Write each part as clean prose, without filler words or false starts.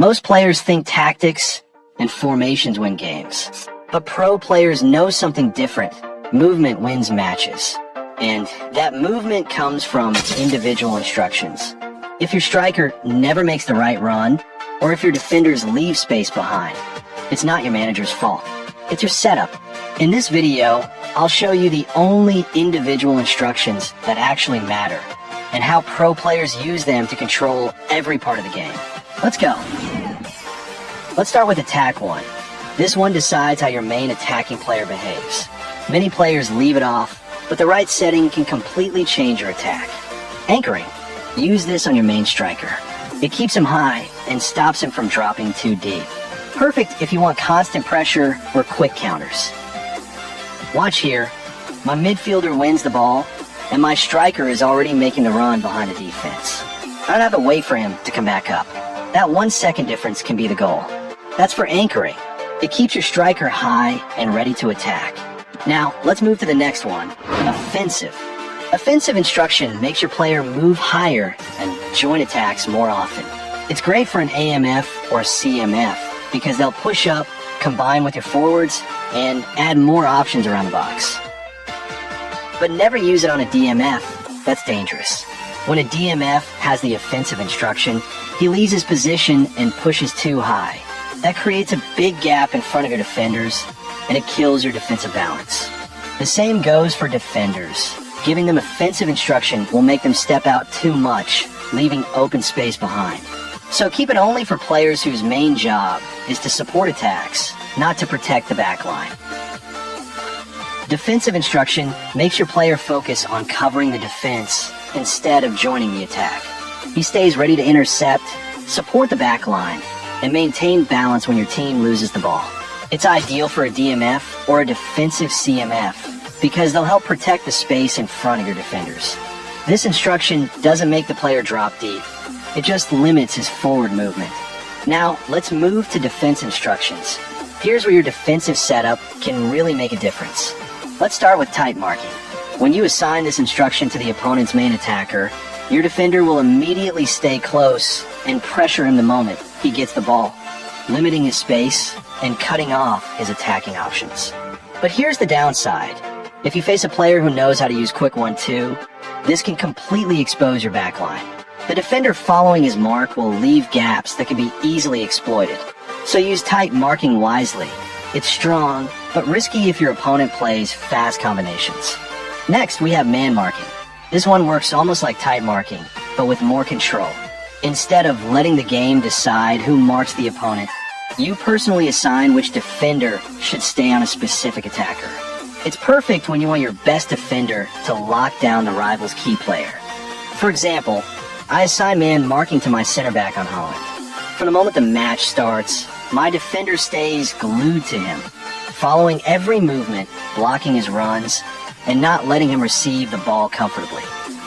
Most players think tactics and formations win games, but pro players know something different. Movement wins matches, and that movement comes from individual instructions. If your striker never makes the right run, or if your defenders leave space behind, it's not your manager's fault. It's your setup. In this video, I'll show you the only individual instructions that actually matter, and how pro players use them to control every part of the game. Let's go. Let's start with attack 1. This one decides how your main attacking player behaves. Many players leave it off, but the right setting can completely change your attack. Anchoring. Use this on your main striker. It keeps him high and stops him from dropping too deep. Perfect if you want constant pressure or quick counters. Watch here. My midfielder wins the ball, and my striker is already making the run behind the defense. I don't have to wait for him to come back up. That 1 second difference can be the goal. That's for anchoring. It keeps your striker high and ready to attack. Now, let's move to the next one, offensive. Offensive instruction makes your player move higher and join attacks more often. It's great for an AMF or CMF because they'll push up, combine with your forwards, and add more options around the box. But never use it on a DMF. That's dangerous. When a DMF has the offensive instruction, he leaves his position and pushes too high. That creates a big gap in front of your defenders, and it kills your defensive balance. The same goes for defenders. Giving them offensive instruction will make them step out too much, leaving open space behind. So keep it only for players whose main job is to support attacks, not to protect the back line. Defensive instruction makes your player focus on covering the defense instead of joining the attack. He stays ready to intercept, support the back line, and maintain balance when your team loses the ball. It's ideal for a DMF or a defensive CMF because they'll help protect the space in front of your defenders. This instruction doesn't make the player drop deep. It just limits his forward movement. Now, let's move to defense instructions. Here's where your defensive setup can really make a difference. Let's start with tight marking. When you assign this instruction to the opponent's main attacker, your defender will immediately stay close and pressure him the moment he gets the ball, limiting his space and cutting off his attacking options. But here's the downside. If you face a player who knows how to use quick 1-2, this can completely expose your backline. The defender following his mark will leave gaps that can be easily exploited. So use tight marking wisely. It's strong, but risky if your opponent plays fast combinations. Next, we have man marking. This one works almost like tight marking, but with more control. Instead of letting the game decide who marks the opponent, you personally assign which defender should stay on a specific attacker. It's perfect when you want your best defender to lock down the rival's key player. For example, I assign man marking to my center back on Holland. From the moment the match starts, my defender stays glued to him, following every movement, blocking his runs, and not letting him receive the ball comfortably.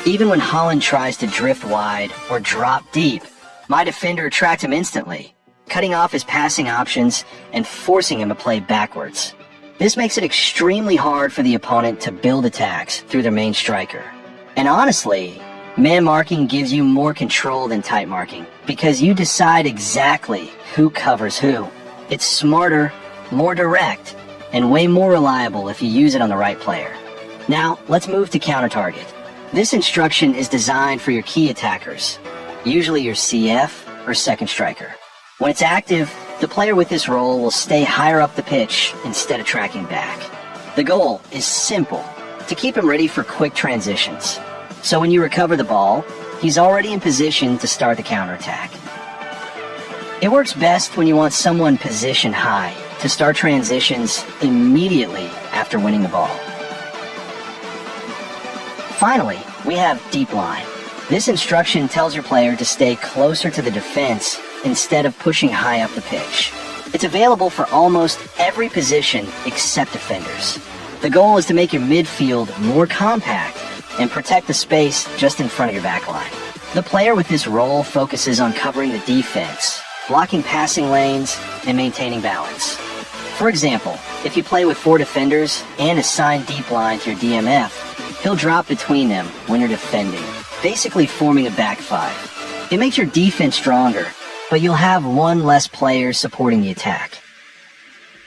Even when Holland tries to drift wide or drop deep, my defender attracts him instantly, cutting off his passing options and forcing him to play backwards. This makes it extremely hard for the opponent to build attacks through their main striker. And honestly, man marking gives you more control than tight marking because you decide exactly who covers who. It's smarter, more direct, and way more reliable if you use it on the right player. Now, let's move to counter target. This instruction is designed for your key attackers, usually your CF or second striker. When it's active, the player with this role will stay higher up the pitch instead of tracking back. The goal is simple, to keep him ready for quick transitions. So when you recover the ball, he's already in position to start the counterattack. It works best when you want someone positioned high to start transitions immediately after winning the ball. Finally, we have deep line. This instruction tells your player to stay closer to the defense instead of pushing high up the pitch. It's available for almost every position except defenders. The goal is to make your midfield more compact and protect the space just in front of your backline. The player with this role focuses on covering the defense, blocking passing lanes, and maintaining balance. For example, if you play with 4 defenders and assign deep line to your DMF, he'll drop between them when you're defending, basically forming a back 5. It makes your defense stronger, but you'll have one less player supporting the attack.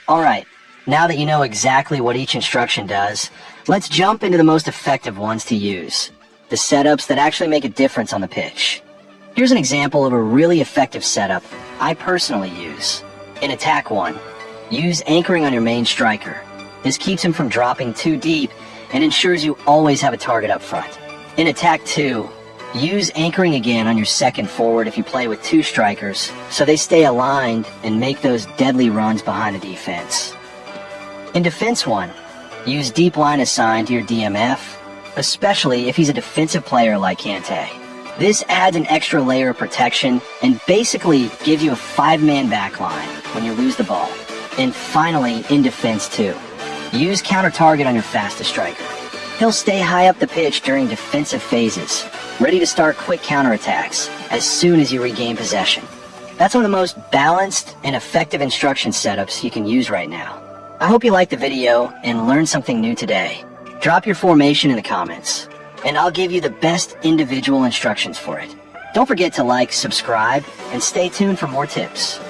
Alright, now that you know exactly what each instruction does, let's jump into the most effective ones to use, the setups that actually make a difference on the pitch. Here's an example of a really effective setup I personally use. In Attack 1, use anchoring on your main striker. This keeps him from dropping too deep and ensures you always have a target up front. In Attack 2, use anchoring again on your second forward if you play with two strikers, so they stay aligned and make those deadly runs behind the defense. In Defense 1, use deep line assigned to your DMF, especially if he's a defensive player like Kante. This adds an extra layer of protection and basically gives you a 5-man back line when you lose the ball. And finally, in Defense 2, use counter target on your fastest striker. He'll stay high up the pitch during defensive phases, ready to start quick counterattacks as soon as you regain possession. That's one of the most balanced and effective instruction setups you can use right now. I hope you liked the video and learned something new today. Drop your formation in the comments, and I'll give you the best individual instructions for it. Don't forget to like, subscribe, and stay tuned for more tips.